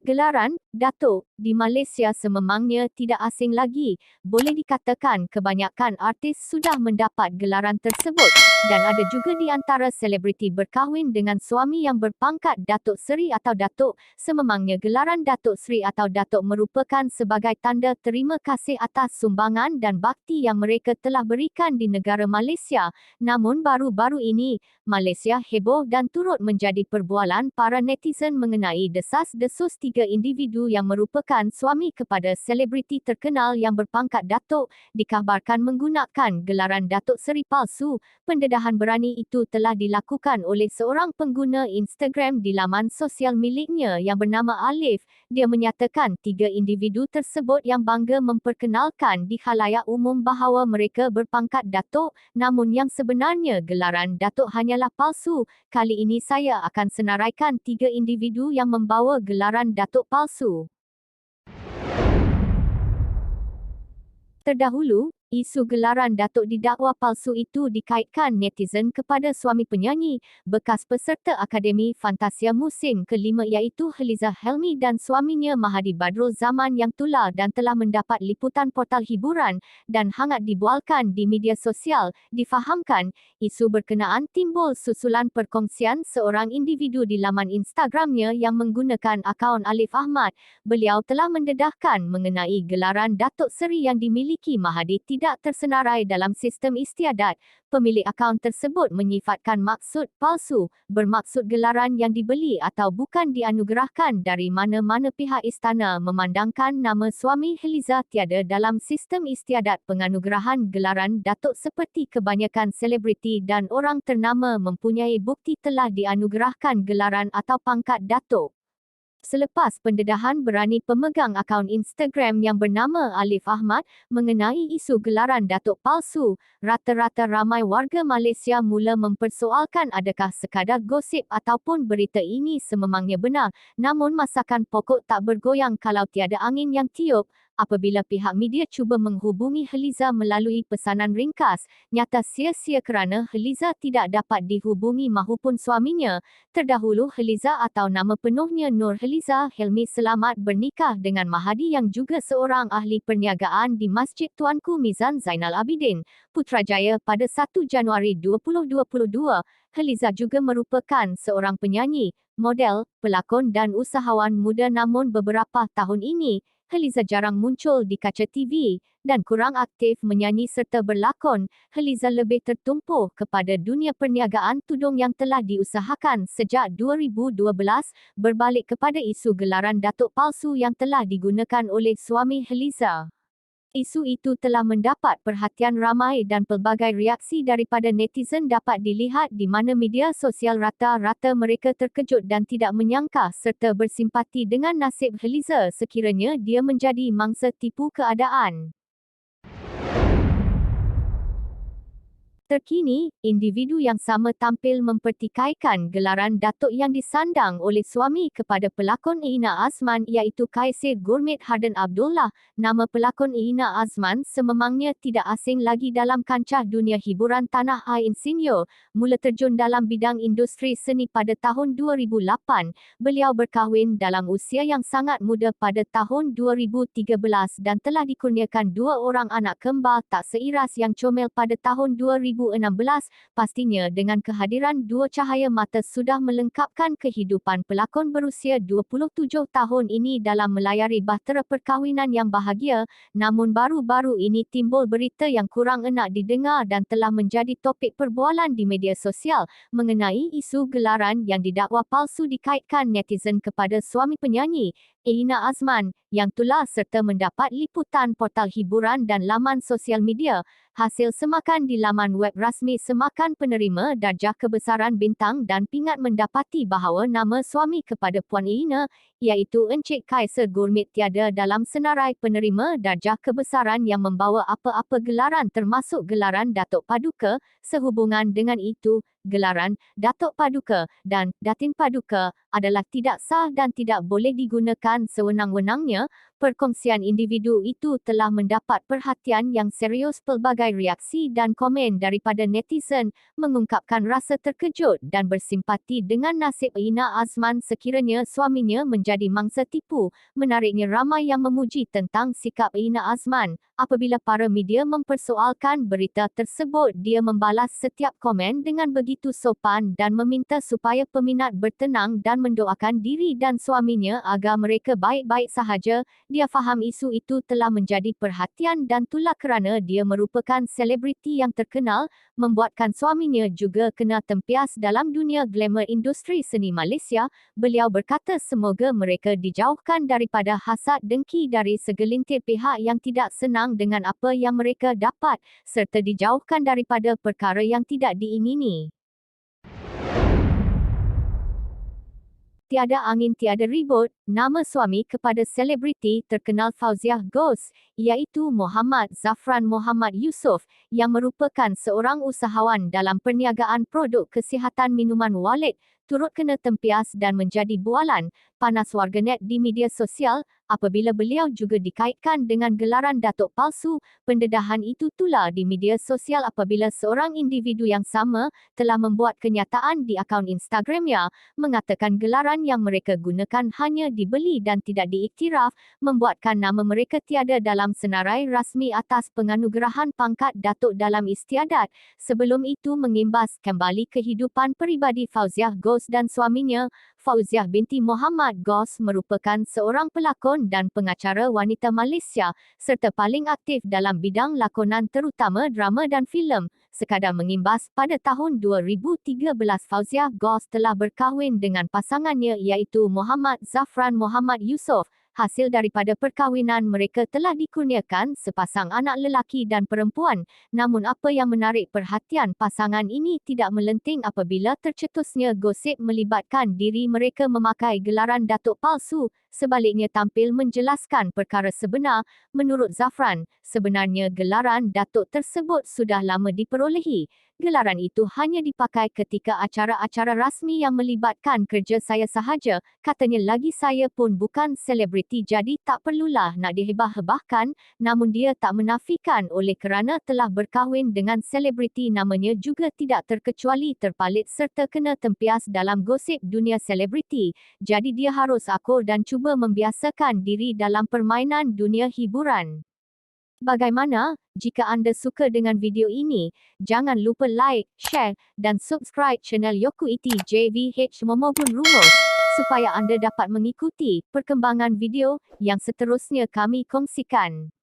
Gelaran Datuk di Malaysia sememangnya tidak asing lagi. Boleh dikatakan kebanyakan artis sudah mendapat gelaran tersebut dan ada juga di antara selebriti berkahwin dengan suami yang berpangkat Datuk Seri atau Datuk. Sememangnya gelaran Datuk Seri atau Datuk merupakan sebagai tanda terima kasih atas sumbangan dan bakti yang mereka telah berikan di negara Malaysia. Namun baru-baru ini, Malaysia heboh dan turut menjadi perbualan para netizen mengenai desas-desus tiga individu yang merupakan suami kepada selebriti terkenal yang berpangkat Datuk dikabarkan menggunakan gelaran Datuk Seri palsu. Pendedahan berani itu telah dilakukan oleh seorang pengguna Instagram di laman sosial miliknya yang bernama Alif. Dia menyatakan tiga individu tersebut yang bangga memperkenalkan di khalayak umum bahawa mereka berpangkat Datuk, namun yang sebenarnya gelaran Datuk hanyalah palsu. Kali ini saya akan senaraikan tiga individu yang membawa gelaran Datuk palsu. Terdahulu, isu gelaran Datuk didakwa palsu itu dikaitkan netizen kepada suami penyanyi, bekas peserta Akademi Fantasia Musim ke-5 iaitu Heliza Helmi dan suaminya Mahadi Badrul Zaman yang tular dan telah mendapat liputan portal hiburan dan hangat dibualkan di media sosial. Difahamkan, isu berkenaan timbul susulan perkongsian seorang individu di laman Instagramnya yang menggunakan akaun Alif Ahmad. Beliau telah mendedahkan mengenai gelaran Datuk Seri yang dimiliki Mahadi tidak tersenarai dalam sistem istiadat. Pemilik akaun tersebut menyifatkan maksud palsu, bermaksud gelaran yang dibeli atau bukan dianugerahkan dari mana-mana pihak istana, memandangkan nama suami Heliza tiada dalam sistem istiadat penganugerahan gelaran Datuk seperti kebanyakan selebriti dan orang ternama mempunyai bukti telah dianugerahkan gelaran atau pangkat Datuk. Selepas pendedahan berani pemegang akaun Instagram yang bernama Alif Ahmad mengenai isu gelaran Datuk palsu, rata-rata ramai warga Malaysia mula mempersoalkan adakah sekadar gosip ataupun berita ini sememangnya benar. Namun masakan pokok tak bergoyang kalau tiada angin yang tiup. Apabila pihak media cuba menghubungi Heliza melalui pesanan ringkas, nyata sia-sia kerana Heliza tidak dapat dihubungi mahupun suaminya. Terdahulu Heliza atau nama penuhnya Nur Heliza Helmi selamat bernikah dengan Mahadi yang juga seorang ahli perniagaan di Masjid Tuanku Mizan Zainal Abidin, Putrajaya pada 1 Januari 2022. Heliza juga merupakan seorang penyanyi, model, pelakon dan usahawan muda namun beberapa tahun ini, Heliza jarang muncul di kaca TV dan kurang aktif menyanyi serta berlakon. Heliza lebih tertumpu kepada dunia perniagaan tudung yang telah diusahakan sejak 2012, berbalik kepada isu gelaran Datuk palsu yang telah digunakan oleh suami Heliza. Isu itu telah mendapat perhatian ramai dan pelbagai reaksi daripada netizen dapat dilihat di mana media sosial rata-rata mereka terkejut dan tidak menyangka serta bersimpati dengan nasib Heliza sekiranya dia menjadi mangsa tipu keadaan. Terkini, individu yang sama tampil mempertikaikan gelaran Datuk yang disandang oleh suami kepada pelakon Ina Azman iaitu Kaisir Gurmit Harden Abdullah. Nama pelakon Ina Azman sememangnya tidak asing lagi dalam kancah dunia hiburan tanah air insinyur. Mula terjun dalam bidang industri seni pada tahun 2008. Beliau berkahwin dalam usia yang sangat muda pada tahun 2013 dan telah dikurniakan 2 orang anak kembar tak seiras yang comel pada tahun 2016. Pastinya dengan kehadiran 2 cahaya mata sudah melengkapkan kehidupan pelakon berusia 27 tahun ini dalam melayari bahtera perkahwinan yang bahagia. Namun baru-baru ini timbul berita yang kurang enak didengar dan telah menjadi topik perbualan di media sosial mengenai isu gelaran yang didakwa palsu dikaitkan netizen kepada suami penyanyi Ina Azman yang tular serta mendapat liputan portal hiburan dan laman sosial media. Hasil semakan di laman web rasmi semakan penerima darjah kebesaran bintang dan pingat mendapati bahawa nama suami kepada Puan Ina, iaitu Encik Kaisar Gurmit tiada dalam senarai penerima darjah kebesaran yang membawa apa-apa gelaran termasuk gelaran Datuk Paduka. Sehubungan dengan itu, gelaran Datuk Paduka dan Datin Paduka adalah tidak sah dan tidak boleh digunakan sewenang-wenangnya. Perkongsian individu itu telah mendapat perhatian yang serius. Pelbagai reaksi dan komen daripada netizen mengungkapkan rasa terkejut dan bersimpati dengan nasib Ina Azman sekiranya suaminya menjadi mangsa tipu. Menariknya, ramai yang memuji tentang sikap Ina Azman. Apabila para media mempersoalkan berita tersebut, dia membalas setiap komen dengan begitu sopan dan meminta supaya peminat bertenang dan mendoakan diri dan suaminya agar mereka baik-baik sahaja. Dia faham isu itu telah menjadi perhatian dan itulah kerana dia merupakan selebriti yang terkenal, membuatkan suaminya juga kena tempias dalam dunia glamour industri seni Malaysia. Beliau berkata semoga mereka dijauhkan daripada hasad dengki dari segelintir pihak yang tidak senang dengan apa yang mereka dapat, serta dijauhkan daripada perkara yang tidak diingini. Tiada angin tiada ribut, nama suami kepada selebriti terkenal Fauziah Ghost, iaitu Muhammad Zafran Muhammad Yusof, yang merupakan seorang usahawan dalam perniagaan produk kesihatan minuman Walid, turut kena tempias dan menjadi bualan panas warganet di media sosial apabila beliau juga dikaitkan dengan gelaran datuk palsu. Pendedahan itu tular di media sosial apabila seorang individu yang sama telah membuat kenyataan di akaun Instagramnya, mengatakan gelaran yang mereka gunakan hanya dibeli dan tidak diiktiraf, membuatkan nama mereka tiada dalam senarai rasmi atas penganugerahan pangkat datuk dalam istiadat. Sebelum itu mengimbas kembali kehidupan peribadi Fauziah Ghost dan suaminya. Fauziah binti Muhammad Ghost merupakan seorang pelakon dan pengacara wanita Malaysia serta paling aktif dalam bidang lakonan terutama drama dan filem. Sekadar mengimbas, pada tahun 2013 Fauziah Ghost telah berkahwin dengan pasangannya iaitu Muhammad Zafran Muhammad Yusof. Hasil daripada perkahwinan mereka telah dikurniakan sepasang anak lelaki dan perempuan. Namun apa yang menarik perhatian pasangan ini tidak melenting apabila tercetusnya gosip melibatkan diri mereka memakai gelaran datuk palsu. Sebaliknya tampil menjelaskan perkara sebenar. Menurut Zafran, sebenarnya gelaran datuk tersebut sudah lama diperolehi. Gelaran itu hanya dipakai ketika acara-acara rasmi yang melibatkan kerja saya sahaja. Katanya lagi, saya pun bukan selebriti jadi tak perlulah nak dihebah-hebahkan. Namun dia tak menafikan oleh kerana telah berkahwin dengan selebriti namanya juga tidak terkecuali terpalit serta kena tempias dalam gosip dunia selebriti. Jadi dia harus akur dan cuba membiasakan diri dalam permainan dunia hiburan. Bagaimana? Jika anda suka dengan video ini, jangan lupa like, share dan subscribe channel Yoku Iti JVH Momogun Rumus supaya anda dapat mengikuti perkembangan video yang seterusnya kami kongsikan.